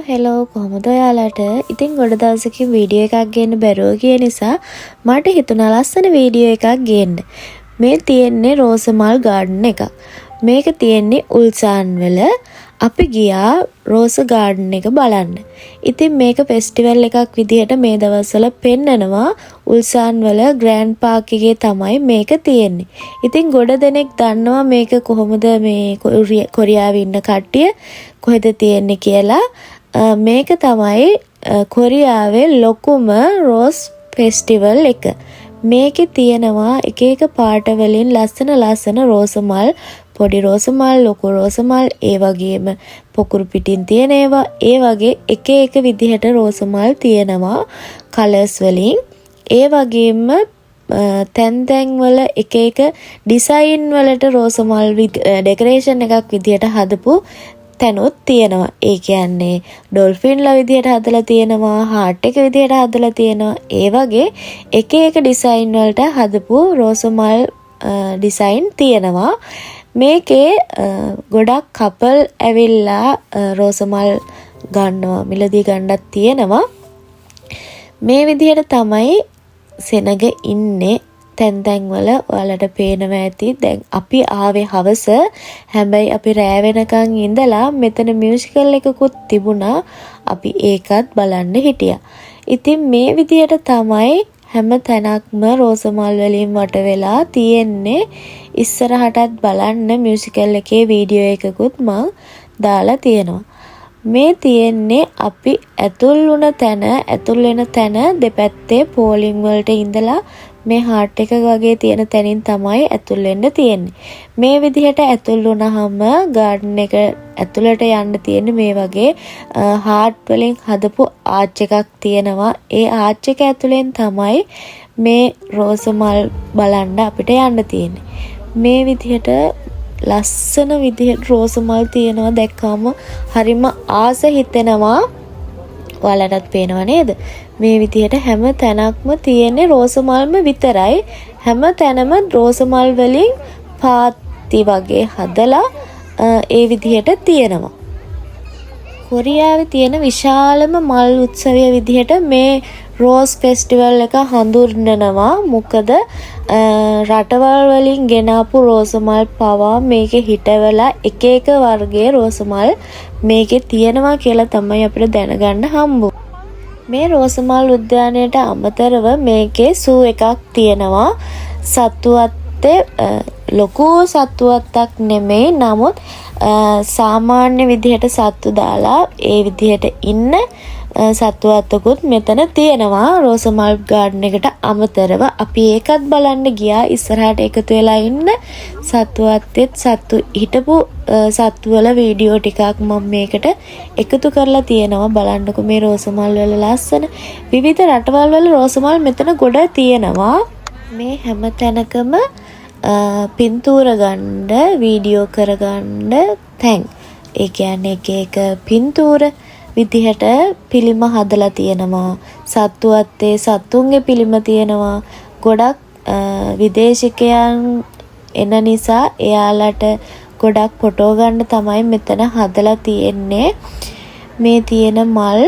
Hello කොහොමද ඔයාලට? ඉතින් ගොඩ දවසකින් වීඩියෝ එකක් ගේන්න බැරුව ගිය නිසා මට හිතුණා ලස්සන වීඩියෝ එකක් ගේන්න. මේ තියෙන්නේ රෝසමල් ගාඩන් එකක්. මේක තියෙන්නේ උල්සාන් වල. අපි ගියා රෝස ගාඩන් එක බලන්න. ඉතින් මේක ෆෙස්ටිවල් එකක් විදිහට මේ දවස්වල පෙන්නනවා. උල්සාන් වල ග්‍රෑන්ඩ් පාක් එකේ තමයි මේක තියෙන්නේ. ඉතින් ගොඩ දෙනෙක් දන්නවා මේක කොහොමද මේ කොරියාවේ ඉන්න කට්ටිය කොහෙද තියෙන්නේ කියලා. මේක තමයි කොරියාවේ ලොකුම රෝස් ෆෙස්ටිවල් එක. මේකේ තියෙනවා එක එක පාට වලින් ලස්සන රෝසමල්, පොඩි රෝසමල්, ලොකු රෝසමල්, ඒ වගේම පොකුරු පිටින් තියෙන ඒවා, ඒ වගේ එක එක විදිහට රෝසමල් තියෙනවා කලර්ස් වලින්. ඒ වගේම තැන් වල එක එක ඩිසයින් වලට රෝසමල් ඩෙකරේෂන් එකක් විදිහට හදපු තැනුත් තියෙනවා. ඒ කියන්නේ ඩොල්ෆින්ලා විදිහට හදලා තියෙනවා, හાર્ට් එක විදිහට හදලා තියෙනවා. ඒ වගේ එක එක ඩිසයින් වලට හදපු රෝසමල් ඩිසයින් තියෙනවා. මේකේ ගොඩක් කපල් ඇවිල්ලා රෝසමල් ගන්නවා, මිලදී ගන්නත් තියෙනවා. මේ විදිහට තමයි සෙනග ඉන්නේ. තැන් වල ඔයාලට පේනවා ඇති. දැන් අපි ආවේ හවස. හැබැයි අපි රෑ වෙනකන් ඉඳලා මෙතන මියුසිකල් එකකුත් තිබුණා. අපි ඒකත් බලන්න හිටියා. ඉතින් මේ විදිහට තමයි හැම තැනක්ම රෝසමල් වලින් වට වෙලා තියෙන්නේ. ඉස්සරහටත් බලන්න මියුසිකල් එකේ වීඩියෝ එකකුත් මම දාලා තියෙනවා. මේ තියෙන්නේ අපි ඇතුල් වෙන තැන දෙපැත්තේ පෝලිං වලට ඉඳලා මේ හાર્ට් එක වගේ තියෙන තැනින් තමයි ඇතුල් වෙන්න තියෙන්නේ. මේ විදිහට ඇතුල් වුණාම ගාඩන් එක ඇතුළට යන්න තියෙන්නේ මේ වගේ හાર્ට් වලින් හදපු ආච් එකක් තියෙනවා. ඒ ආච් එක ඇතුලෙන් තමයි මේ රෝසමල් බලන්න අපිට යන්න තියෙන්නේ. මේ විදිහට ලස්සන විදිහට රෝසමල් තියෙනවා. දැක්කම හරිම ආස හිතෙනවා. ඔයාලටත් පේනව නේද? මේ විදිහට හැම තැනක්ම තියෙන්නේ රෝසමල්ම විතරයි. හැම තැනම රෝසමල් වලින් පාත්ති වගේ හදලා ඒ විදිහට තියෙනවා. කොරියාවේ තියෙන විශාලම මල් උත්සවය විදිහට මේ රෝස් ෆෙස්ටිවල් එක හඳුන්වනවා. මොකද රටවල් වලින් ගෙනාපු රෝසමල් පවා මේකේ හිටවලා එක එක වර්ගයේ රෝසමල් මේකේ තියෙනවා කියලා තමයි අපිට දැනගන්න හම්බු. මේ රෝසමල් උද්‍යානයට අමතරව මේකේ සූ එකක් තියෙනවා. සත්තුවත්තේ ලොකු සත්තුවත්තක් නෙමෙයි. නමුත් සාමාන්‍ය විදිහට සත්තු දාලා ඒ විදිහට ඉන්න සත්තුවත්තකුත් මෙතන තියෙනවා. රෝසමල් ගාඩන් එකට අමතරව අපි ඒකත් බලන්න ගියා. ඉස්සරහට එකතු වෙලා ඉන්න සත්තුවත්තෙත් සත්තු හිටපු සත්තු වල වීඩියෝ ටිකක් මම මේකට එකතු කරලා තියෙනවා. බලන්නකො මේ රෝසමල් වල ලස්සන විවිධ රටවල් වල රෝසමල් මෙතන ගොඩ තියෙනවා. මේ හැම තැනකම පින්තූර ගන්න, වීඩියෝ කරගන්න තැන්. ඒ කියන්නේ එක එක පින්තූර විදිහට පිළිම හදලා තියෙනවා. සත්තුවත්තේ සත්තුන්ගේ පිළිම තියෙනවා. ගොඩක් විදේශිකයන් එන නිසා එයාලට ගොඩක් ෆොටෝ ගන්න තමයි මෙතන හදලා තියෙන්නේ. මේ තියෙන මල්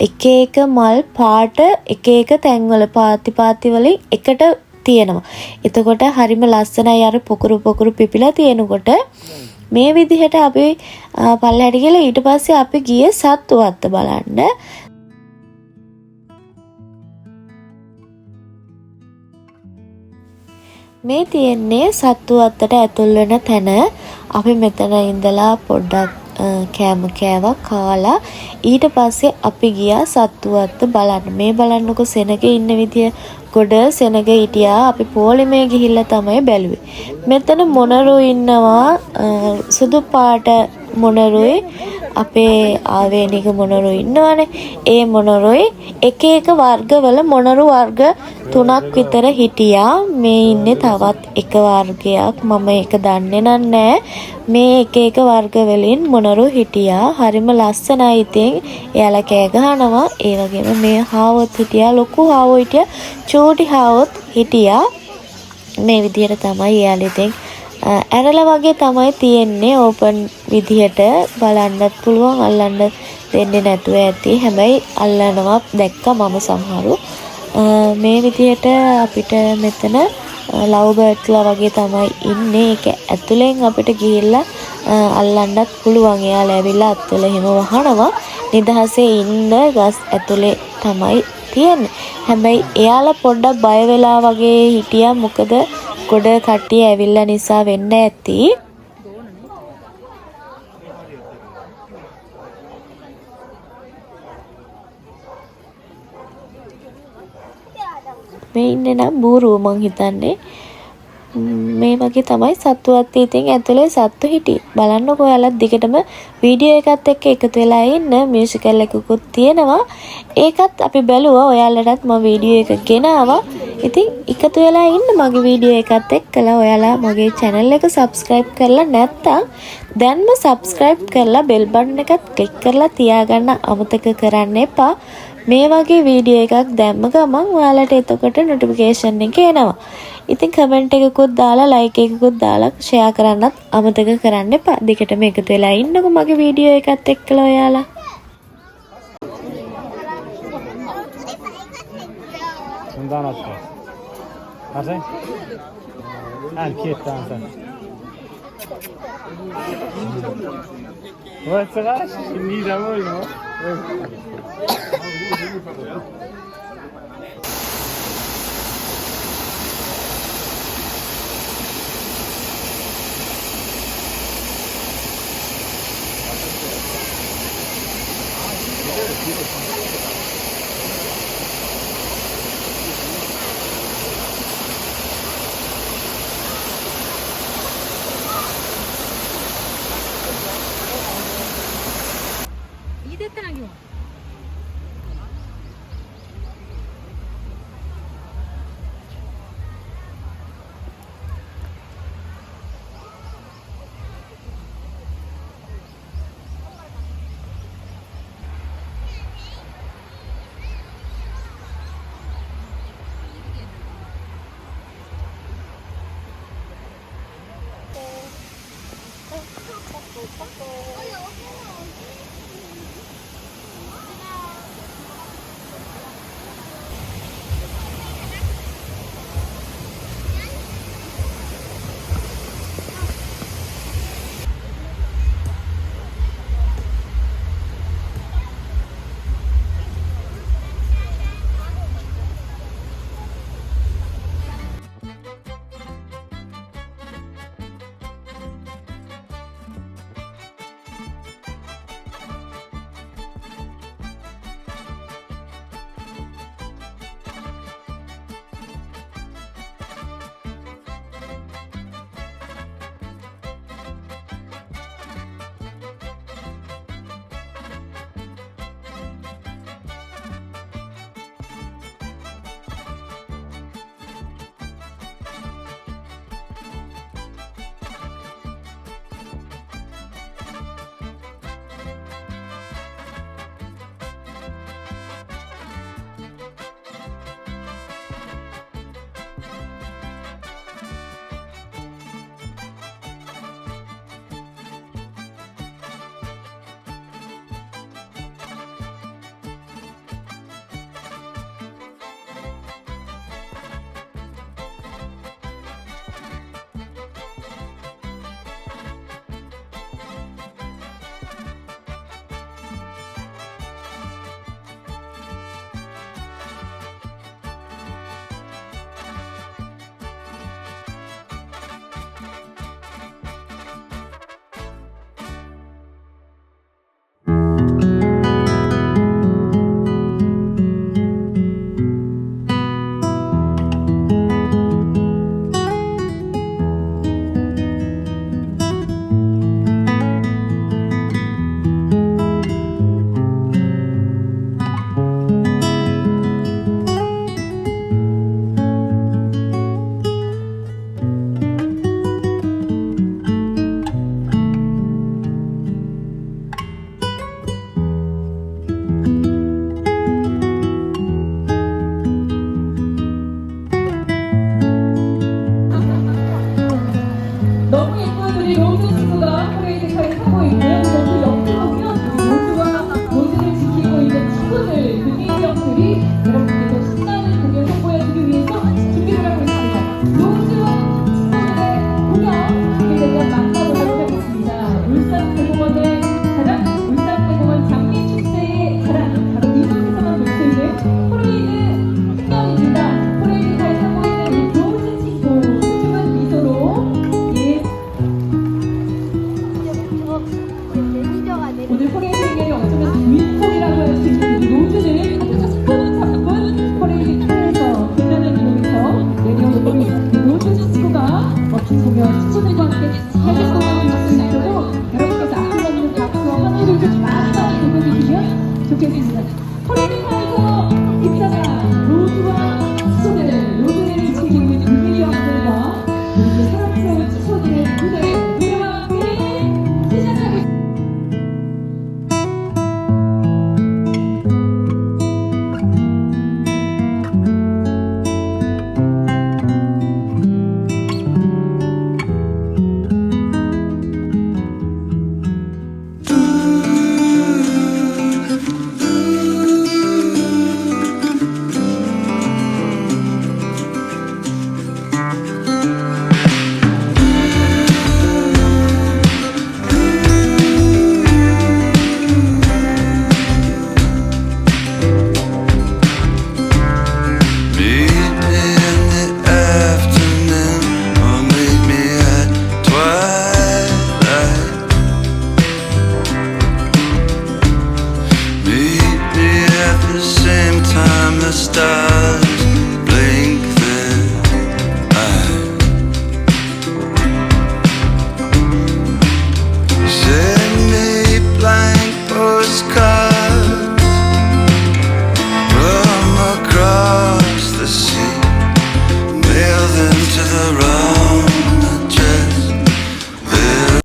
එක එක මල් පාට එක එක තැන්වල පාති වලින් එකට තියෙනවා. එතකොට හරිම ලස්සනයි අර පොකුරු පිපිලා තියෙනකොට මේ විදිහට අපි පල්ලෙහාට ගිහලා ඊට පස්සේ අපි ගියේ සත්තු වත්ත බලන්න. මේ තියෙන්නේ සත්තු වත්තට ඇතුල් වෙන තැන. අපි මෙතන ඉඳලා පොඩ්ඩක් කෑම කෑවා කාලා ඊට පස්සේ අපි ගියා සත්තු වත්ත බලන්න. මේ බලන්නකො සෙනග ඉන්න විදිය ගොඩ සෙනග හිටියා. අපි පොලිමේ ගිහිල්ලා තමයි බැලුවේ. මෙතන මොනරු ඉන්නවා සුදු පාට මොනරුයි අපේ ආවේනික මොනරු ඉන්නවනේ. ඒ මොනරුයි එක එක වර්ගවල මොනරු වර්ග 3ක් විතර හිටියා. මේ ඉන්නේ තවත් එක වර්ගයක්. මම ඒක දන්නේ නැහැ. මේ එක එක වර්ග වලින් මොනරු හිටියා. හරිම ලස්සනයි. ඉතින් එයාලා කෑ ගහනවා. ඒ වගේම මේ හාවොත් හිටියා. ලොකු හාවෝ හිටියා. චූටි හාවොත් හිටියා. මේ විදිහට තමයි එයාලා ඉතින් ඇරලා වගේ තමයි තියෙන්නේ. ඕපන් විදිහට බලන්නත් පුළුවන්. අල්ලන්න දෙන්නේ නැතුව ඇති. හැබැයි අල්ලනවා දැක්කා මම සමහරු. මේ විදිහට අපිට මෙතන ලව් බර්ඩ්ස්ලා වගේ තමයි ඉන්නේ. ඒක ඇතුලෙන් අපිට ගිහිල්ලා අල්ලන්නත් පුළුවන්. එයාලා ඇවිල්ලා අත්වල එහෙම වහනවා. නිදහසේ ඉන්න ගස් ඇතුලේ තමයි තියෙන්නේ. හැබැයි එයාලා පොඩ්ඩක් බය වෙලා වගේ හිටියා. මොකද ගොඩ කට්ටිය ඇවිල්ලා නිසා වෙන්න ඇති. මේ ඉන්නේ නම් බූරුව මං හිතන්නේ. මේ වගේ තමයි සත්තු වත්තේ. ඉතින් ඇතුලේ සත්තු හිටියේ. බලන්නකෝ ඔයාලත් දිගටම වීඩියෝ එකත් එක්ක එකතු වෙලා ඉන්න. මියුසිකල් එකකුත් තියෙනවා. ඒකත් අපි බැලුවා. ඔයාලටත් මම වීඩියෝ එක ගෙනාවා. ඉතින් එකතු වෙලා ඉන්න මගේ වීඩියෝ එකත් එක්කලා. ඔයාලා මගේ channel එක subscribe කරලා නැත්නම් දැන්ම subscribe කරලා bell button එකත් click කරලා තියාගන්න අමතක කරන්න එපා. මේ වගේ වීඩියෝ එකක් දැම්ම ගමන් ඔයාලට එතකොට notification එක එනවා. ඉතින් කමෙන්ට් එකකුත් දාලා ලයික් එකකුත් දාලා ෂෙයා කරන්නත් අමතක කරන්න එපා. දෙකටම එකතු වෙලා ඉන්නකො මගේ වීඩියෝ එකත් එක්කලා ඔයාලා. Sundanatko.Ase? Kiittää sen. Voit sä taas? Niitä voi joo.